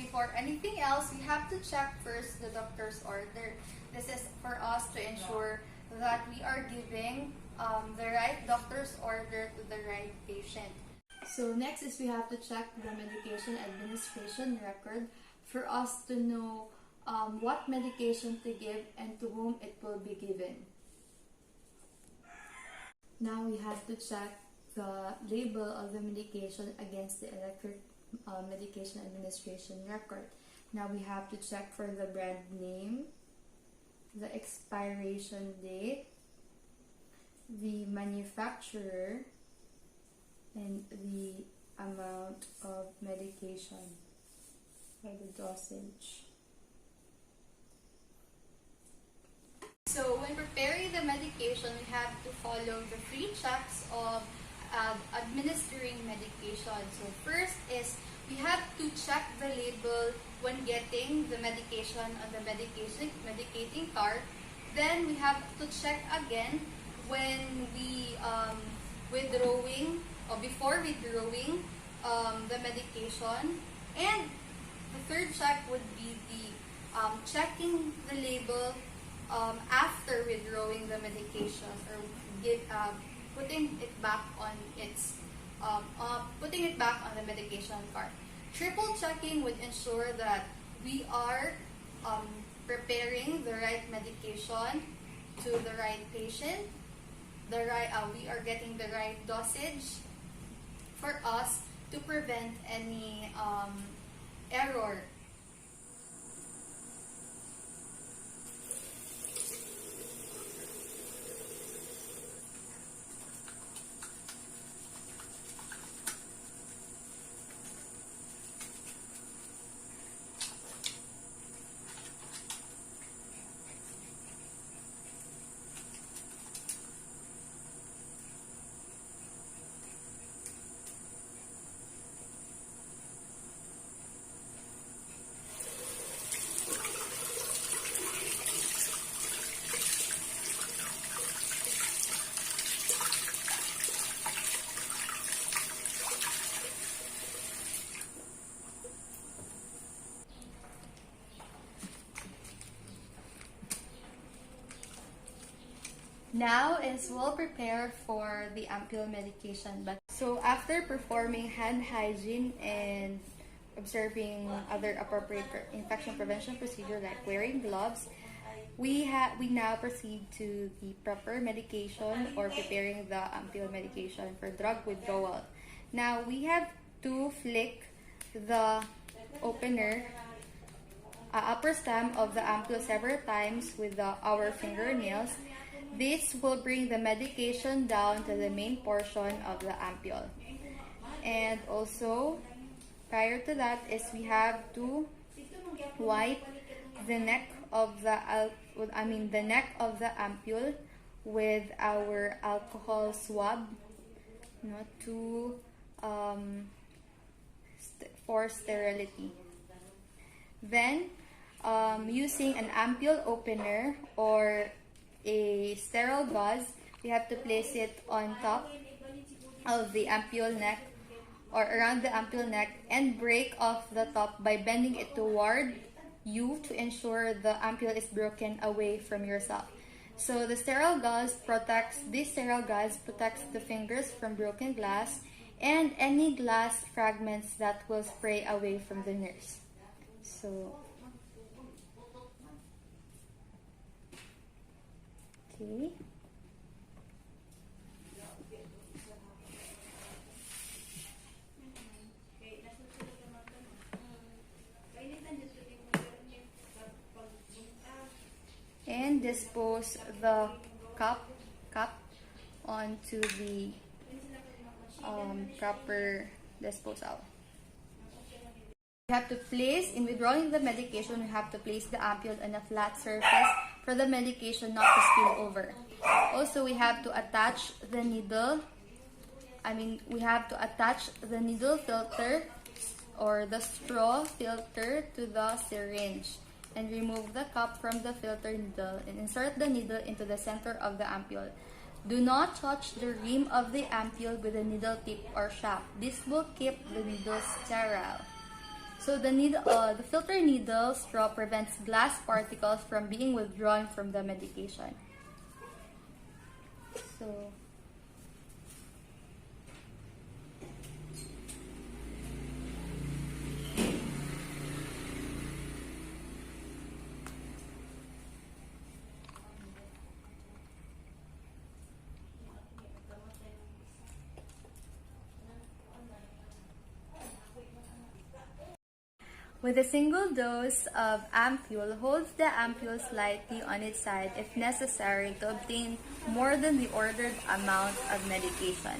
before anything else, we have to check first the doctor's order. This is for us to ensure that we are giving the right doctor's order to the right patient. So next is we have to check the medication administration record for us to know what medication to give and to whom it will be given. Now we have to check the label of the medication against the electric medication administration record. Now we have to check for the brand name, the expiration date, the manufacturer, and the amount of medication or the dosage. So when preparing the medication, we have to follow the 3 checks of administering medication. So first is we have to check the label when getting the medication on the medicating card. Then we have to check again when we withdrawing or before withdrawing the medication. And the third check would be the checking the label after withdrawing the medication, or putting it back on the medication card. Triple checking would ensure that we are preparing the right medication to the right patient. We are getting the right dosage for us to prevent any error. Now is we'll prepare for the ampule medication. So after performing hand hygiene and observing other appropriate infection prevention procedure like wearing gloves, we now proceed to the proper medication or preparing the ampule medication for drug withdrawal. Now we have to flick the opener upper stem of the ampule several times with our fingernails. This will bring the medication down to the main portion of the ampule. And also, prior to that is we have to wipe the neck of the ampule with our alcohol swab, for sterility. Then, using an ampule opener or a sterile gauze, we have to place it on top of the ampule neck or around the ampule neck and break off the top by bending it toward you to ensure the ampule is broken away from yourself. So this sterile gauze protects the fingers from broken glass and any glass fragments that will spray away from the nurse. So okay. And dispose the cup onto the proper disposal. We have to place, in withdrawing the medication, we have to place the ampule on a flat surface for the medication not to spill over. Also, we have to attach the needle. We have to attach the needle filter or the straw filter to the syringe and remove the cup from the filter needle and insert the needle into the center of the ampule. Do not touch the rim of the ampule with the needle tip or shaft. This will keep the needle sterile. So the filter needle straw prevents glass particles from being withdrawn from the medication. So with a single dose of ampule, hold the ampule slightly on its side if necessary to obtain more than the ordered amount of medication.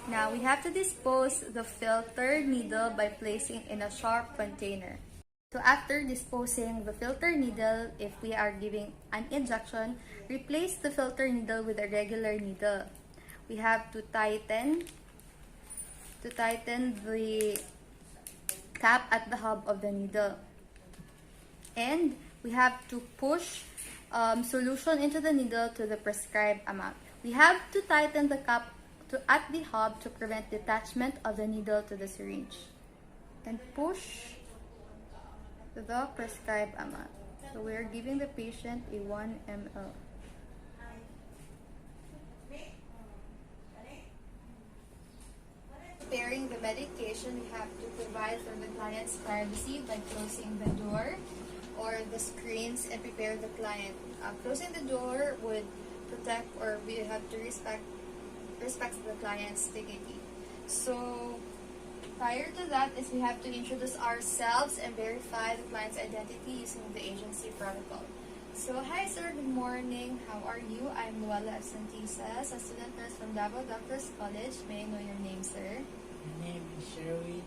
Now, we have to dispose the filter needle by placing in a sharp container. So after disposing the filter needle, if we are giving an injection, replace the filter needle with a regular needle. We have to tighten the cap at the hub of the needle, and we have to push solution into the needle to the prescribed amount. We have to tighten the cap at the hub to prevent detachment of the needle to the syringe, and push the prescribed amount. So we are giving the patient a 1 ml. Preparing the medication, we have to provide for the client's privacy by closing the door or the screens and prepare the client. Closing the door would protect, or we have to respect the client's dignity. So prior to that is we have to introduce ourselves and verify the client's identity using the agency protocol. So, hi sir, good morning. How are you? I'm Luala Absentisas, a student nurse from Davao Doctors College. May I know your name, sir? My name is Sherwin.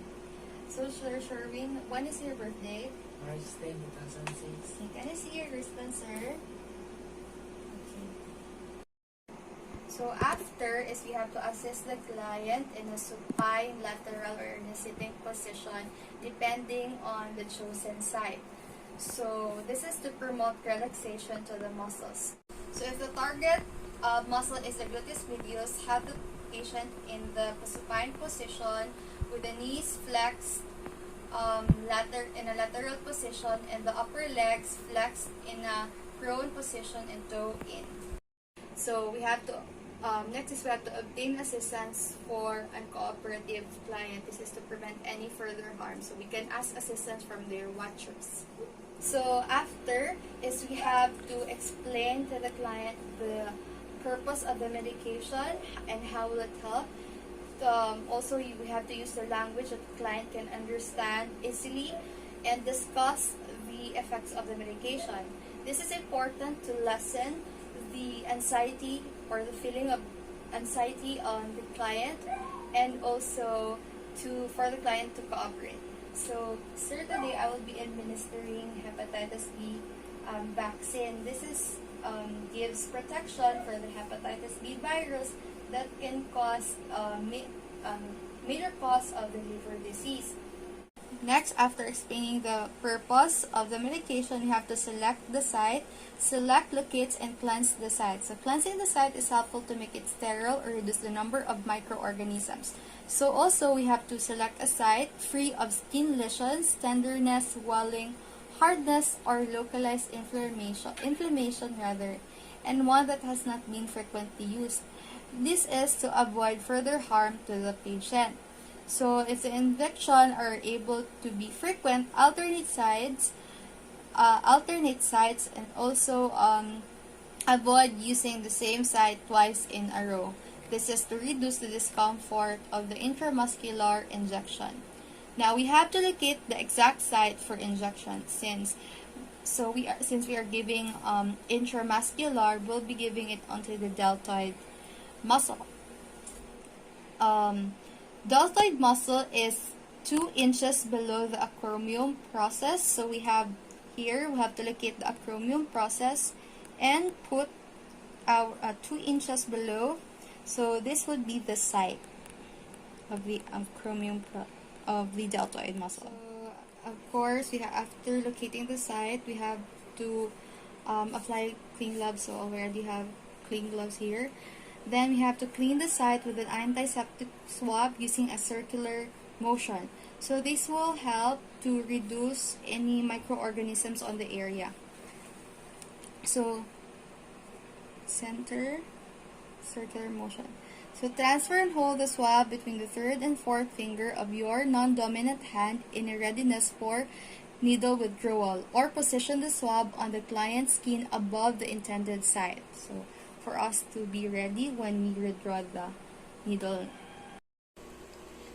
So, Sir Sherwin, when is your birthday? March 10, 2006. Can I see your wristband, sir? Okay. So, after is we have to assist the client in a supine, lateral, or in a sitting position depending on the chosen side. So, this is to promote relaxation to the muscles. So, if the target muscle is the gluteus medius, have the patient in the supine position with the knees flexed in a lateral position and the upper legs flexed in a prone position and toe in. So, we have to next is we have to obtain assistance for an cooperative client. This is to prevent any further harm. So, we can ask assistance from their watchers. So after is we have to explain to the client the purpose of the medication and how will it help. Also, we have to use the language that the client can understand easily and discuss the effects of the medication. This is important to lessen the anxiety or the feeling of anxiety on the client, and also for the client to cooperate. So, sir, today I will be administering hepatitis B vaccine. This gives protection for the hepatitis B virus that can cause major cause of the liver disease. Next, after explaining the purpose of the medication, you have to select the site, select, locate, and cleanse the site. So cleansing the site is helpful to make it sterile or reduce the number of microorganisms. So also, we have to select a site free of skin lesions, tenderness, swelling, hardness, or localized inflammation rather, and one that has not been frequently used. This is to avoid further harm to the patient. So if the injection are able to be frequent, alternate sites, and also avoid using the same site twice in a row. This is to reduce the discomfort of the intramuscular injection. Now we have to locate the exact site for injection since we are giving intramuscular, we'll be giving it onto the deltoid muscle. Deltoid muscle is 2 inches below the acromion process. So we have to locate the acromion process and put our 2 inches below. So this would be the site of the acromion of the deltoid muscle. So, of course, after locating the site, we have to apply clean gloves. So already have clean gloves here. Then we have to clean the site with an antiseptic swab using a circular motion. So this will help to reduce any microorganisms on the area. So center, circular motion. So transfer and hold the swab between the third and fourth finger of your non-dominant hand in a readiness for needle withdrawal, or position the swab on the client's skin above the intended site. So for us to be ready when we withdraw the needle.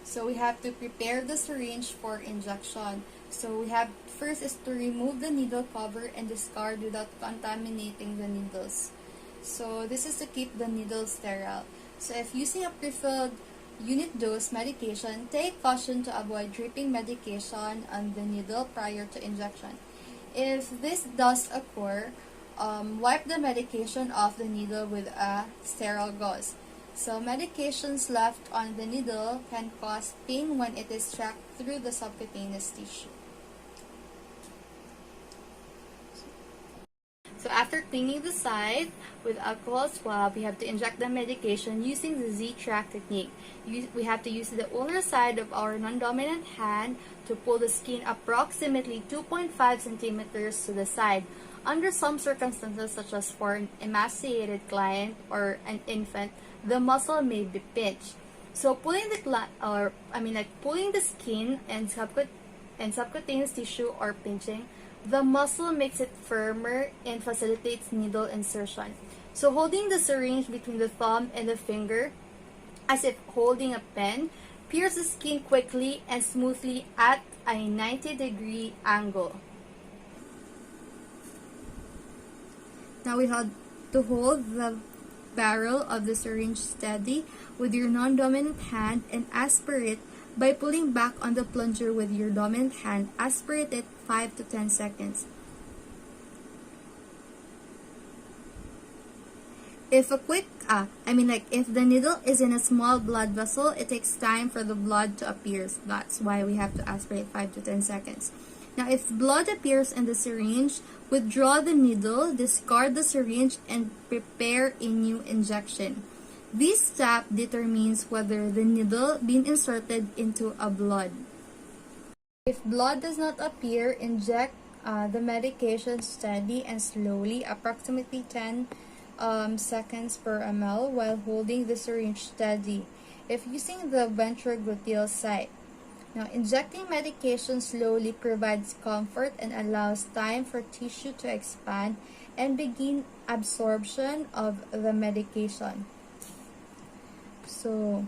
So we have to prepare the syringe for injection. So we have first is to remove the needle cover and discard without contaminating the needles. So this is to keep the needle sterile. So if using a prefilled unit dose medication, take caution to avoid dripping medication on the needle prior to injection. If this does occur, wipe the medication off the needle with a sterile gauze. So medications left on the needle can cause pain when it is tracked through the subcutaneous tissue. So after cleaning the site with alcohol swab, we have to inject the medication using the Z-track technique. We have to use the ulnar side of our non-dominant hand to pull the skin approximately 2.5 centimeters to the side. Under some circumstances, such as for an emaciated client or an infant, the muscle may be pinched. So pulling pulling the skin and subcutaneous tissue or pinching, the muscle makes it firmer and facilitates needle insertion. So holding the syringe between the thumb and the finger, as if holding a pen, pierce the skin quickly and smoothly at a 90-degree angle. Now we have to hold the barrel of the syringe steady with your non-dominant hand and aspirate by pulling back on the plunger with your dominant hand. Aspirate it 5 to 10 seconds. If the needle is in a small blood vessel, it takes time for the blood to appear. So that's why we have to aspirate 5 to 10 seconds. Now, if blood appears in the syringe, withdraw the needle, discard the syringe, and prepare a new injection. This step determines whether the needle been inserted into a blood. If blood does not appear, inject the medication steady and slowly, approximately 10 seconds per ml, while holding the syringe steady. If using the ventrogluteal site. Now, injecting medication slowly provides comfort and allows time for tissue to expand and begin absorption of the medication. So,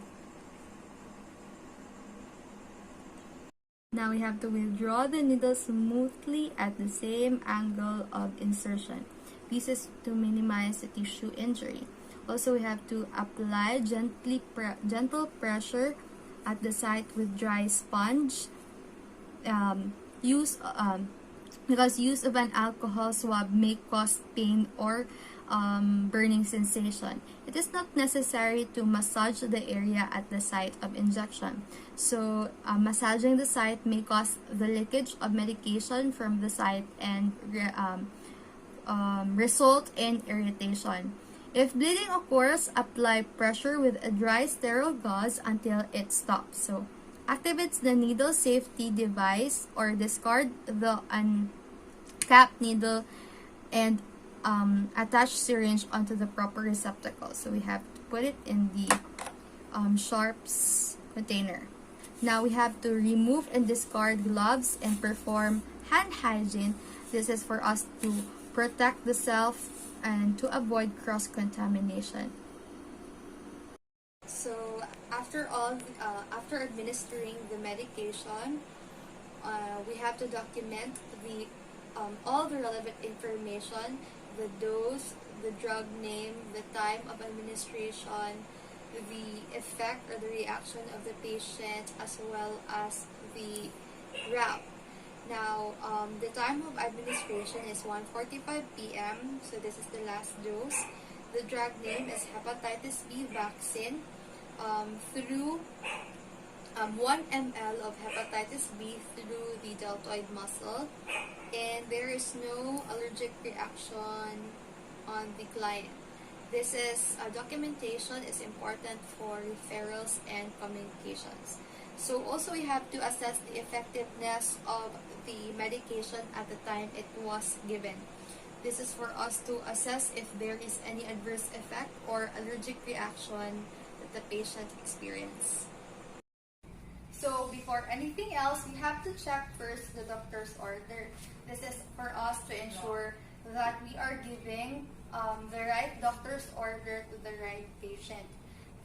now we have to withdraw the needle smoothly at the same angle of insertion. This is to minimize the tissue injury. Also, we have to apply gentle pressure at the site with dry sponge. Because use of an alcohol swab may cause pain or burning sensation. It is not necessary to massage the area at the site of injection. So, massaging the site may cause the leakage of medication from the site and result in irritation. If bleeding occurs, apply pressure with a dry sterile gauze until it stops. So, activate the needle safety device or discard the uncapped needle and attach syringe onto the proper receptacle. So we have to put it in the sharps container. Now we have to remove and discard gloves and perform hand hygiene. This is for us to protect the self and to avoid cross-contamination. So after administering the medication, we have to document all the relevant information, the dose, the drug name, the time of administration, the effect or the reaction of the patient, as well as the route. Now, the time of administration is 1:45 p.m. So this is the last dose. The drug name is hepatitis B vaccine through 1 ml of hepatitis B through the deltoid muscle, and there is no allergic reaction on the client. This is documentation is important for referrals and communications. So also we have to assess the effectiveness of the medication at the time it was given. This is for us to assess if there is any adverse effect or allergic reaction that the patient experienced. So before anything else, we have to check first the doctor's order. This is for us to ensure that we are giving the right doctor's order to the right patient.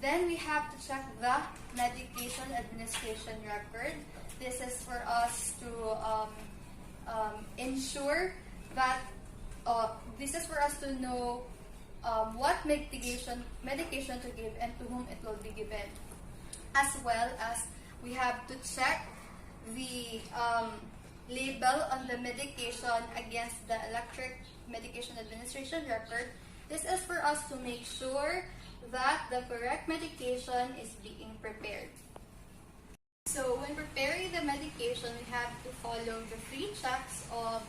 Then we have to check the medication administration record. This is for us to ensure that this is for us to know what medication to give and to whom it will be given, as well as we have to check the label on the medication against the electric medication administration record. This is for us to make sure that the correct medication is being prepared. So when preparing the medication, we have to follow the 3 checks of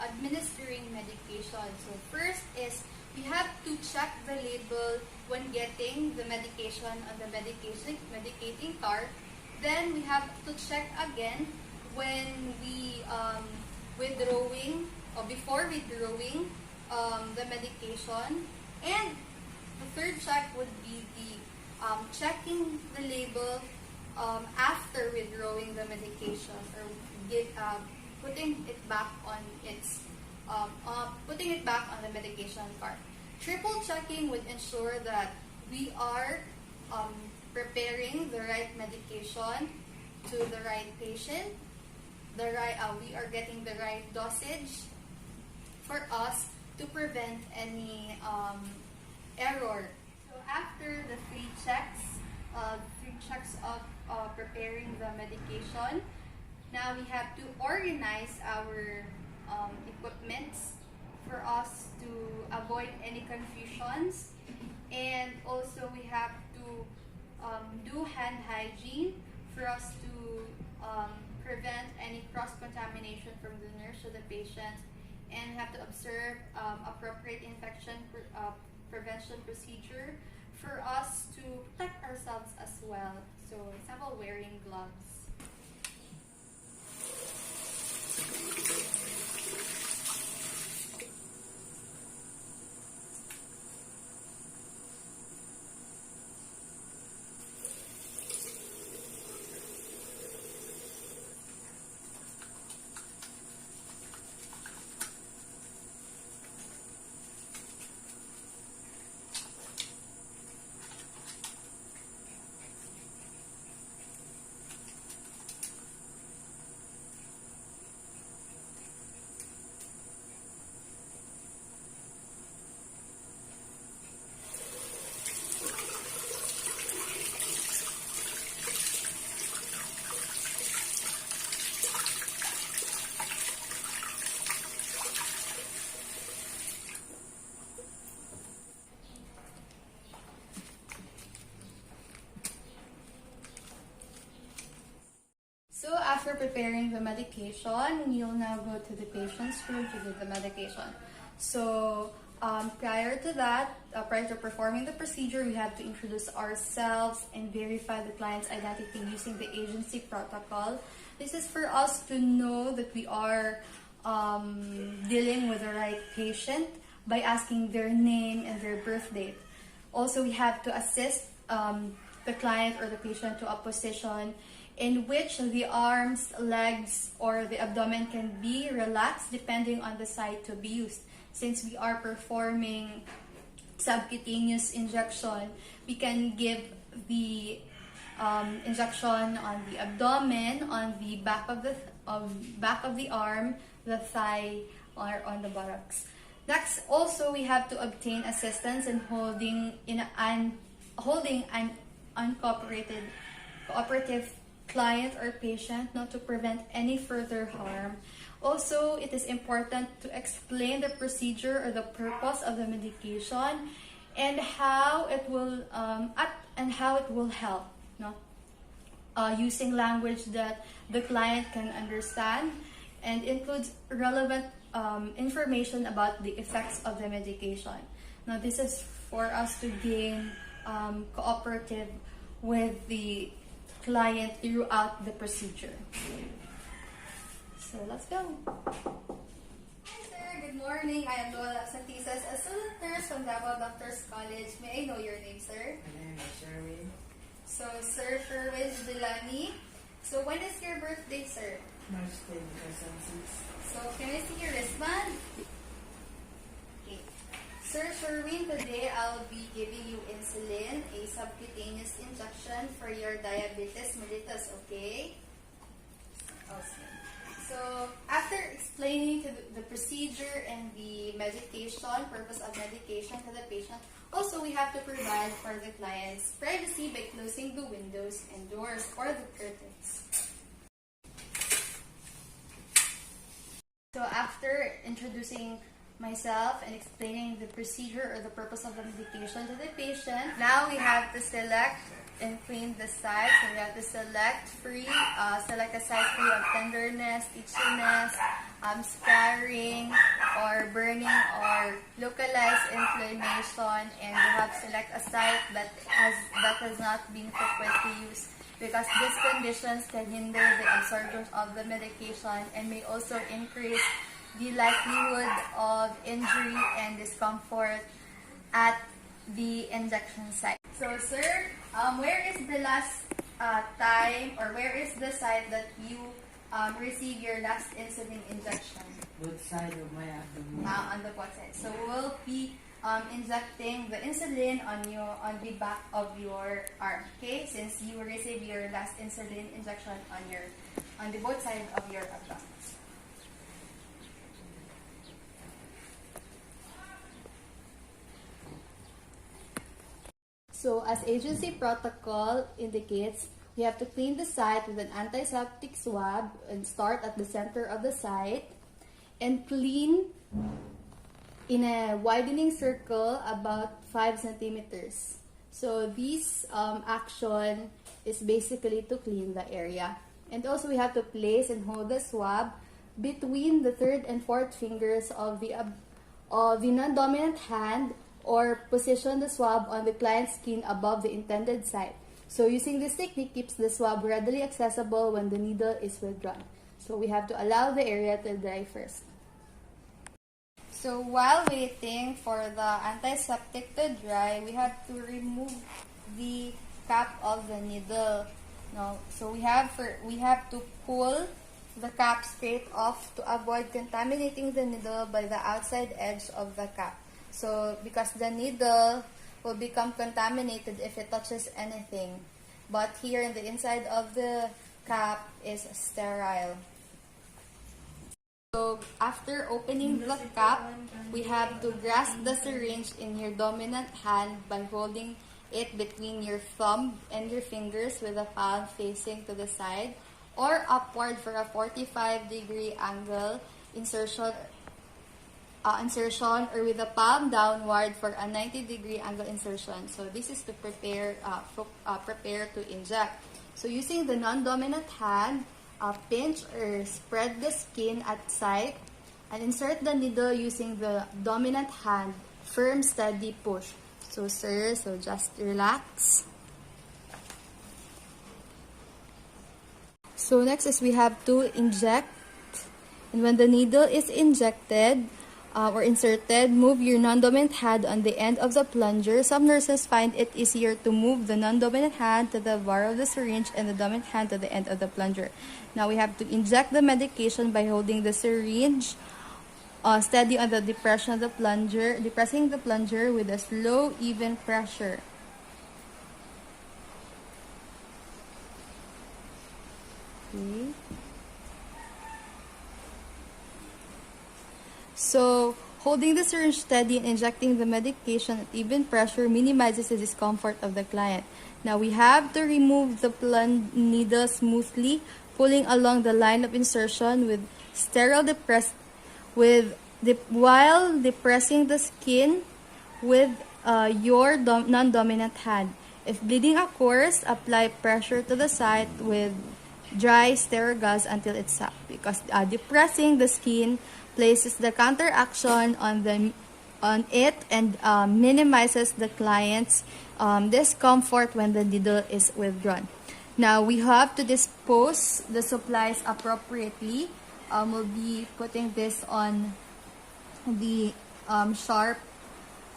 administering medication. So first is we have to check the label when getting the medication on the medicating card. Then we have to check again when we withdrawing or before withdrawing the medication. And the third check would be the checking the label after withdrawing the medication, or putting it back on the medication card. Triple checking would ensure that we are preparing the right medication to the right patient. We are getting the right dosage for us to prevent any error. So after the 3 checks of preparing the medication, now we have to organize our equipments for us to avoid any confusions, and also we have to do hand hygiene for us to prevent any cross-contamination from the nurse to the patient, and we have to observe appropriate infection prevention procedure for us to protect ourselves as well. So, example, wearing gloves. So after preparing the medication, we'll now go to the patient's room to give the medication. So prior to that, prior to performing the procedure, we have to introduce ourselves and verify the client's identity using the agency protocol. This is for us to know that we are dealing with the right patient by asking their name and their birth date. Also, we have to assist the client or the patient to a position in which the arms, legs, or the abdomen can be relaxed depending on the site to be used. Since we are performing subcutaneous injection, we can give the injection on the abdomen, on the back of the arm, the thigh, or on the buttocks. Next, also we have to obtain assistance in holding an cooperative client or patient, not to prevent any further harm. Also, it is important to explain the procedure or the purpose of the medication and how it will help. No? Using language that the client can understand, and includes relevant information about the effects of the medication. Now, this is for us to gain cooperative with the client throughout the procedure. So let's go. Hi sir, good morning. I am Lola Santisas, a student nurse from Davao Doctors College. May I know your name, sir? My name is Sherwin. So, Sir Sherwin Delani. So, when is your birthday, sir? March 10, 2006. So, can I see your wristband? Okay. Sir Sherwin, today I'll be giving you insulin, a subcutaneous injection for your diabetes mellitus, okay? Okay. So, after explaining the procedure and the medication, purpose of medication to the patient, also we have to provide for the client's privacy by closing the windows and doors or the curtains. So, after introducing myself and explaining the procedure or the purpose of the medication to the patient, now we have to select and clean the site. So we have to select a site free of tenderness, itchiness, scarring, or burning, or localized inflammation, and we have to select a site that has not been frequently used, because these conditions can hinder the absorption of the medication and may also increase the likelihood of injury and discomfort at the injection site. So, sir, where is the last time, or where is the site that you received your last insulin injection? Both side of my abdomen. On the both sides. So, we'll be injecting the insulin on the back of your arm. Okay, since you received your last insulin injection on the both sides of your abdomen. So, as agency protocol indicates, we have to clean the site with an antiseptic swab and start at the center of the site and clean in a widening circle about 5 centimeters. So, this action is basically to clean the area. And also, we have to place and hold the swab between the 3rd and 4th fingers of the non-dominant hand, or position the swab on the client's skin above the intended site. So using this technique keeps the swab readily accessible when the needle is withdrawn. So we have to allow the area to dry first. So while waiting for the antiseptic to dry, we have to remove the cap of the needle. No, so we have to pull the cap straight off to avoid contaminating the needle by the outside edge of the cap. So, because the needle will become contaminated if it touches anything. But here in the inside of the cap is sterile. So, after opening the cap, we have to grasp the syringe in your dominant hand by holding it between your thumb and your fingers with the palm facing to the side, or upward for a 45-degree angle insertion, or with the palm downward for a 90-degree angle insertion. So this is to prepare to inject. So using the non-dominant hand, pinch or spread the skin at site and insert the needle using the dominant hand. Firm, steady push. So sir, just relax. So next is we have to inject. And when the needle is injected, or inserted, move your non-dominant hand on the end of the plunger. Some nurses find it easier to move the non-dominant hand to the bar of the syringe and the dominant hand to the end of the plunger. Now we have to inject the medication by holding the syringe steady on the depressing the plunger with a slow, even pressure. Okay. So, holding the syringe steady and injecting the medication at even pressure minimizes the discomfort of the client. Now, we have to remove the needle smoothly, pulling along the line of insertion with while depressing the skin with your non-dominant hand. If bleeding occurs, apply pressure to the site with dry sterile gauze until it stops, because depressing the skin places the counteraction on it and minimizes the client's discomfort when the needle is withdrawn. Now we have to dispose the supplies appropriately. We'll be putting this on the sharp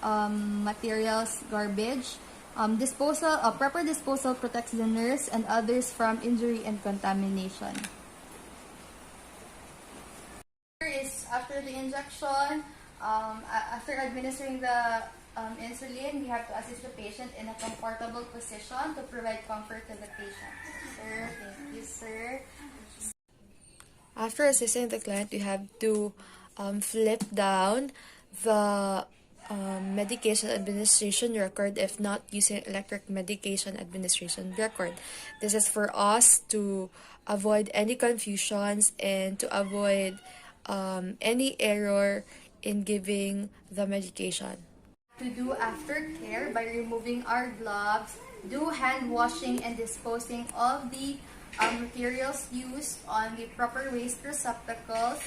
materials garbage. Proper disposal protects the nurse and others from injury and contamination. Here is after the injection, after administering the insulin, we have to assist the patient in a comfortable position to provide comfort to the patient. Sir, thank you, sir. After assisting the client, we have to flip down the medication administration record if not using electric medication administration record. This is for us to avoid any confusions and to avoid any error in giving the medication. To do aftercare by removing our gloves, do hand washing and disposing of the materials used on the proper waste receptacles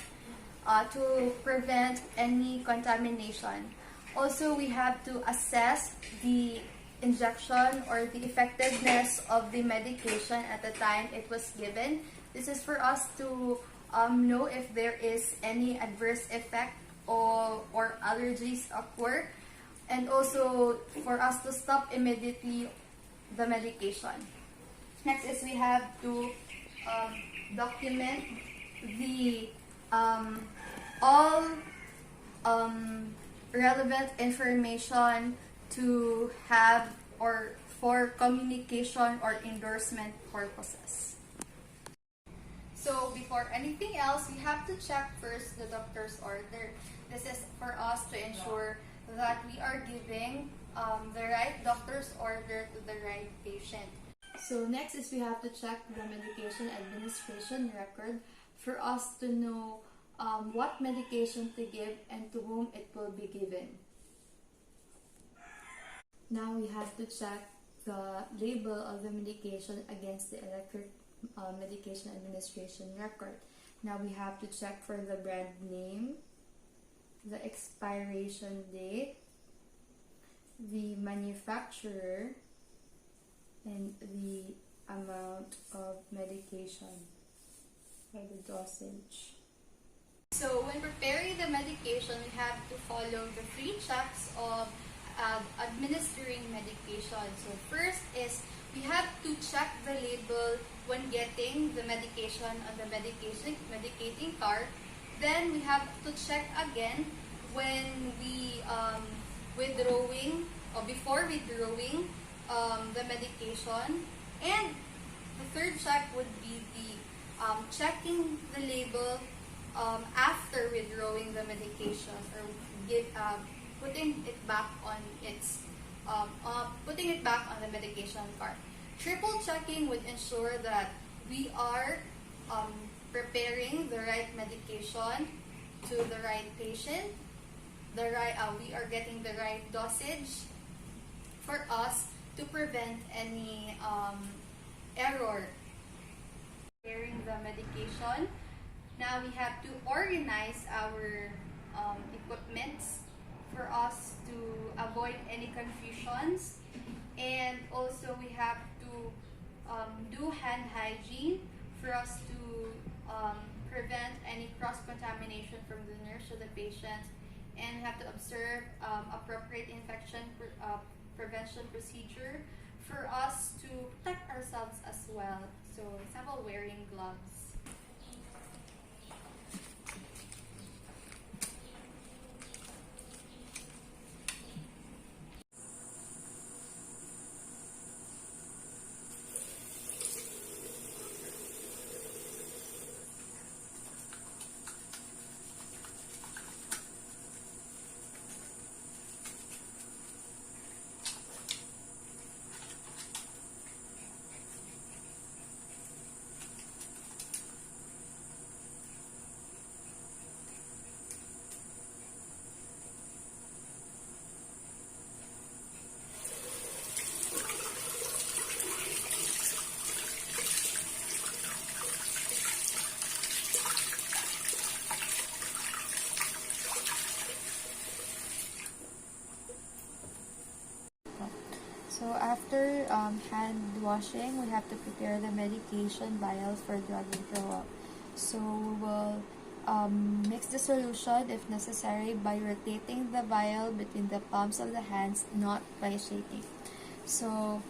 to prevent any contamination. Also, we have to assess the injection or the effectiveness of the medication at the time it was given. This is for us to know if there is any adverse effect or allergies occur, and also for us to stop immediately the medication. Next is we have to document the all relevant information to have or for communication or endorsement purposes. So before anything else, we have to check first the doctor's order. This is for us to ensure that we are giving the right doctor's order to the right patient. So next is we have to check the medication administration record for us to know what medication to give and to whom it will be given. Now we have to check the label of the medication against the electric medication administration record. Now we have to check for the brand name, the expiration date, the manufacturer, and the amount of medication or the dosage. So when preparing the medication, we have to follow the 3 checks of administering medication. So first is we have to check the label when getting the medication on the medicating card. Then we have to check again when we withdrawing or before withdrawing the medication. And the third check would be the checking the label after withdrawing the medication or putting it back on the medication card. Triple checking would ensure that we are preparing the right medication to the right patient. We are getting the right dosage for us to prevent any error. Preparing the medication. Now we have to organize our equipments for us to avoid any confusions, and also we have to do hand hygiene for us to prevent any cross-contamination from the nurse to the patient, and we have to observe appropriate infection prevention procedure for us to protect ourselves as well. So, example, wearing gloves. So after hand washing, we have to prepare the medication vial for drug withdrawal. So we will mix the solution if necessary by rotating the vial between the palms of the hands, not by shaking. So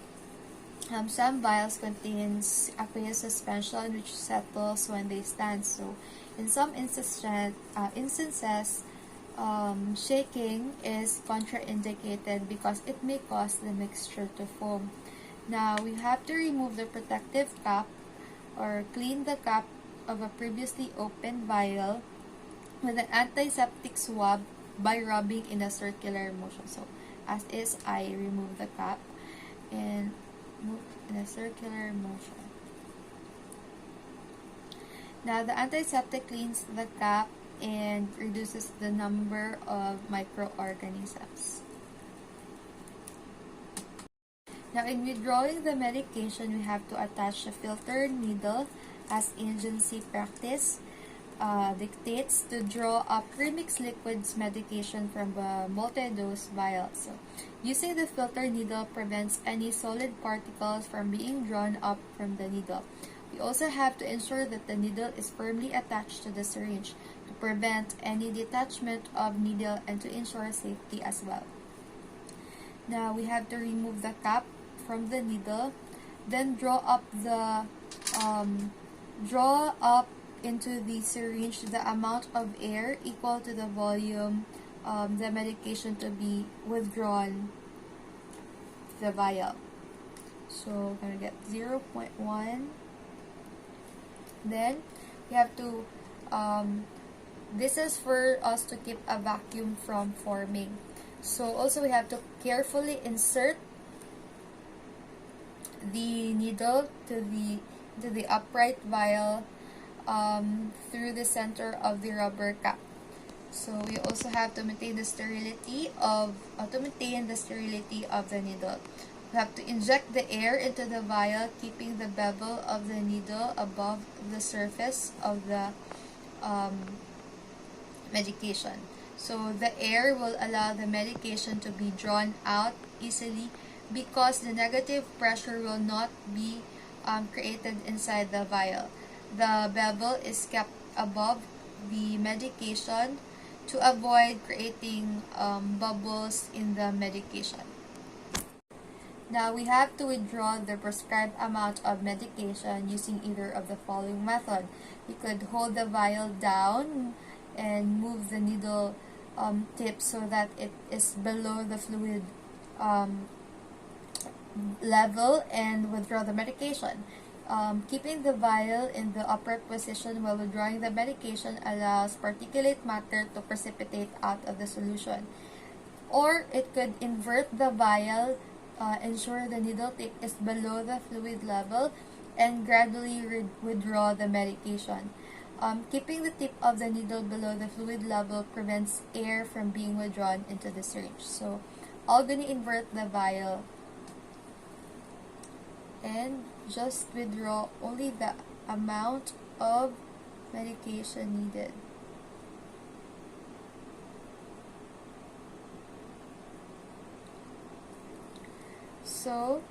some vials contains aqueous suspension which settles when they stand. So in some instances, shaking is contraindicated because it may cause the mixture to foam. Now, we have to remove the protective cap or clean the cap of a previously opened vial with an antiseptic swab by rubbing in a circular motion. So, as is, I remove the cap and move in a circular motion. Now, the antiseptic cleans the cap and reduces the number of microorganisms. Now, in withdrawing the medication, we have to attach a filter needle as agency practice dictates to draw up premixed liquids medication from a multi-dose vial. So, using the filter needle prevents any solid particles from being drawn up from the needle. We also have to ensure that the needle is firmly attached to the syringe to prevent any detachment of needle and to ensure safety as well. Now, we have to remove the cap from the needle, then draw up into the syringe the amount of air equal to the volume the medication to be withdrawn to the vial. So we're gonna get 0.1. Then we have to this is for us to keep a vacuum from forming. So also we have to carefully insert the needle to the upright vial through the center of the rubber cap. So we also have to maintain the sterility of the needle. We have to inject the air into the vial, keeping the bevel of the needle above the surface of the medication. So the air will allow the medication to be drawn out easily because the negative pressure will not be created inside the vial. The bevel is kept above the medication to avoid creating bubbles in the medication. Now, we have to withdraw the prescribed amount of medication using either of the following method. You could hold the vial down and move the needle tip so that it is below the fluid level and withdraw the medication. Keeping the vial in the upright position while withdrawing the medication allows particulate matter to precipitate out of the solution. Or it could invert the vial, ensure the needle tip is below the fluid level, and gradually withdraw the medication. Keeping the tip of the needle below the fluid level prevents air from being withdrawn into the syringe. So, I'm gonna invert the vial and just withdraw only the amount of medication needed. So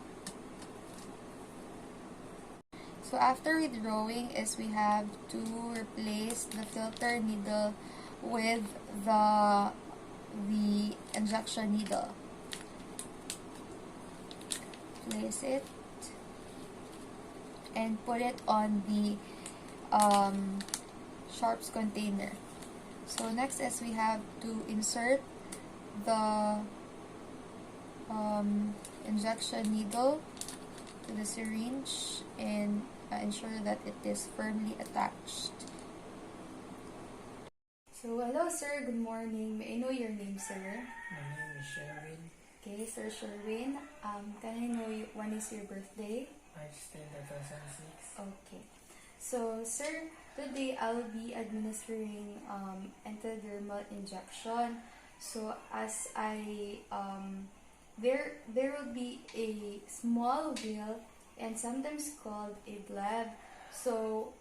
after withdrawing is we have to replace the filter needle with the injection needle. Place it and put it on the sharps container. So next is we have to insert the injection needle to the syringe and ensure that it is firmly attached. So hello sir, good morning. May I know your name, sir? My name is Sherwin. Okay, Sir Sherwin. Can I know when is your birthday? March 10, 2006. Okay. So, sir, today I'll be administering intradermal injection. So, as I there will be a small wheel and sometimes called a bleb. So,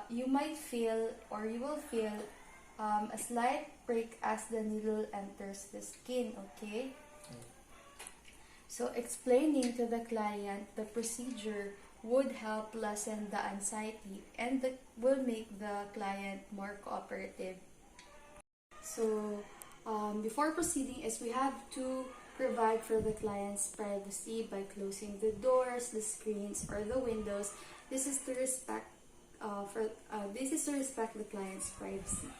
you might feel or you will feel a slight prick as the needle enters the skin. Okay. So explaining to the client the procedure would help lessen the anxiety and will make the client more cooperative. So before proceeding is we have to provide for the client's privacy by closing the doors, the screens, or the windows. This is to respect the client's privacy.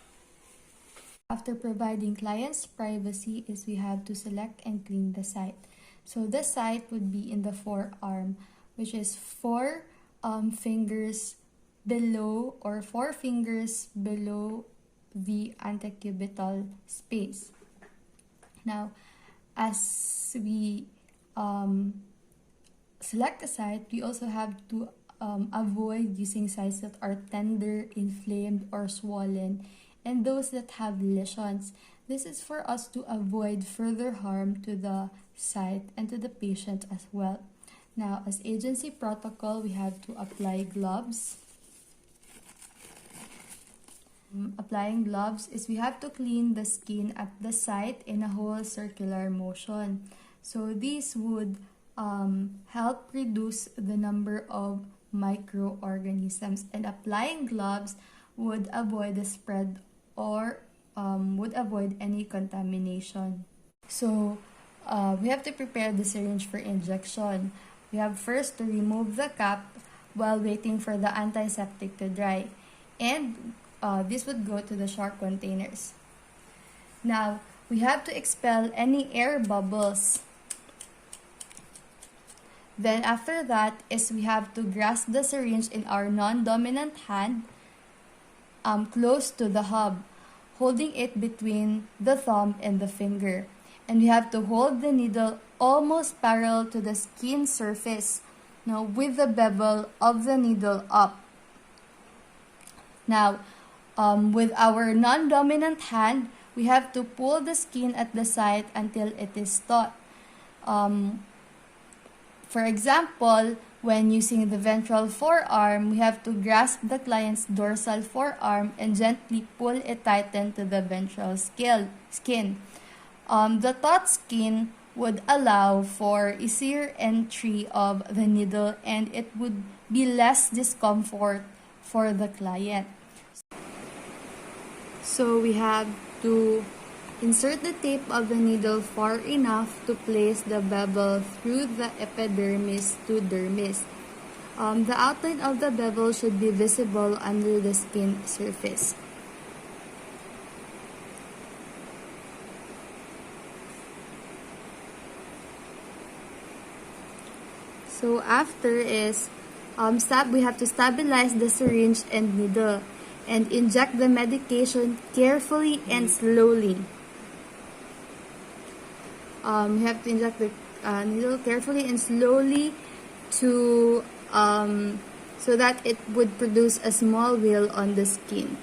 After providing client's privacy is we have to select and clean the site. So the site would be in the forearm, which is four fingers below or 4 fingers below the antecubital space. Now, as we select a site, we also have to avoid using sites that are tender, inflamed, or swollen, and those that have lesions. This is for us to avoid further harm to the site and to the patient as well. Now, as agency protocol, we have to apply gloves. Applying gloves is we have to clean the skin at the site in a whole circular motion. So this would help reduce the number of microorganisms, and applying gloves would avoid the spread or would avoid any contamination. So we have to prepare the syringe for injection. We have first to remove the cap while waiting for the antiseptic to dry, and this would go to the sharp containers. Now, we have to expel any air bubbles. Then after that is we have to grasp the syringe in our non-dominant hand close to the hub, holding it between the thumb and the finger. And we have to hold the needle almost parallel to the skin surface, now with the bevel of the needle up. Now, with our non-dominant hand, we have to pull the skin at the site until it is taut. For example, when using the ventral forearm, we have to grasp the client's dorsal forearm and gently pull it tighten to the ventral skin. The taut skin would allow for easier entry of the needle, and it would be less discomfort for the client. So we have to insert the tip of the needle far enough to place the bevel through the epidermis to dermis. The outline of the bevel should be visible under the skin surface. So after is we have to stabilize the syringe and needle and inject the medication carefully and slowly. We have to inject the needle carefully and slowly to so that it would produce a small wheal on the skin.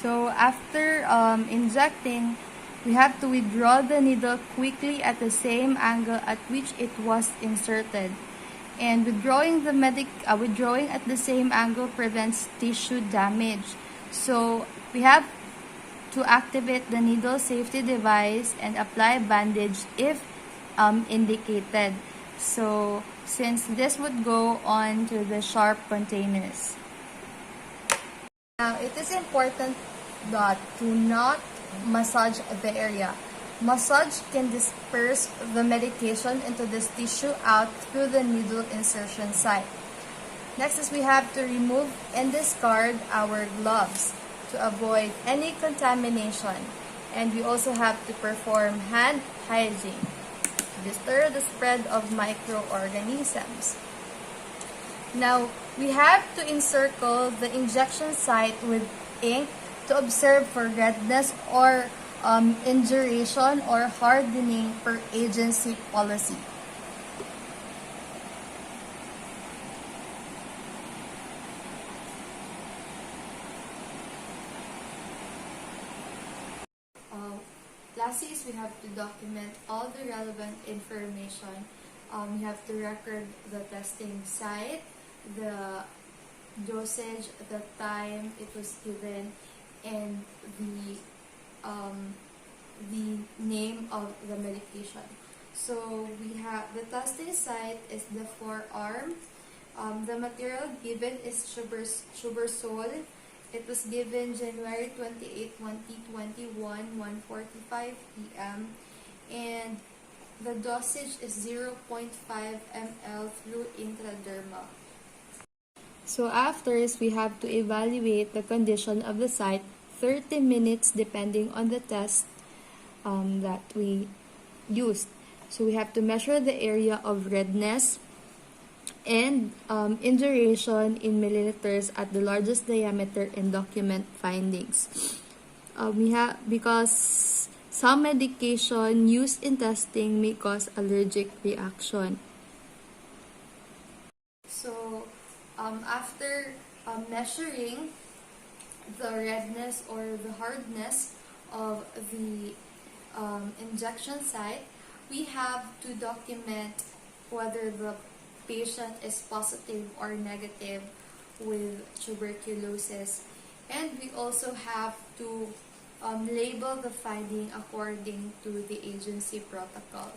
So after injecting, we have to withdraw the needle quickly at the same angle at which it was inserted. And withdrawing at the same angle prevents tissue damage. So we have to activate the needle safety device and apply bandage if indicated. So since this would go on to the sharp containers. Now, it is important to not massage the area. Massage can disperse the medication into this tissue out through the needle insertion site. Next is we have to remove and discard our gloves to avoid any contamination. And we also have to perform hand hygiene to deter the spread of microorganisms. Now, we have to encircle the injection site with ink to observe for redness or induration or hardening per agency policy. Lastly, we have to document all the relevant information You have to record the testing site, the dosage, the time it was given, and the name of the medication. So we have the testing site is the forearm. The material given is Subersol. It was given January 28, 2021, 1:45 p.m. and the dosage is 0.5 ml through intradermal. So after is we have to evaluate the condition of the site 30 minutes depending on the test that we used. So we have to measure the area of redness and induration in milliliters at the largest diameter and document findings. Because some medication used in testing may cause allergic reaction. So after measuring the redness or the hardness of the injection site, we have to document whether the patient is positive or negative with tuberculosis, and we also have to label the finding according to the agency protocol.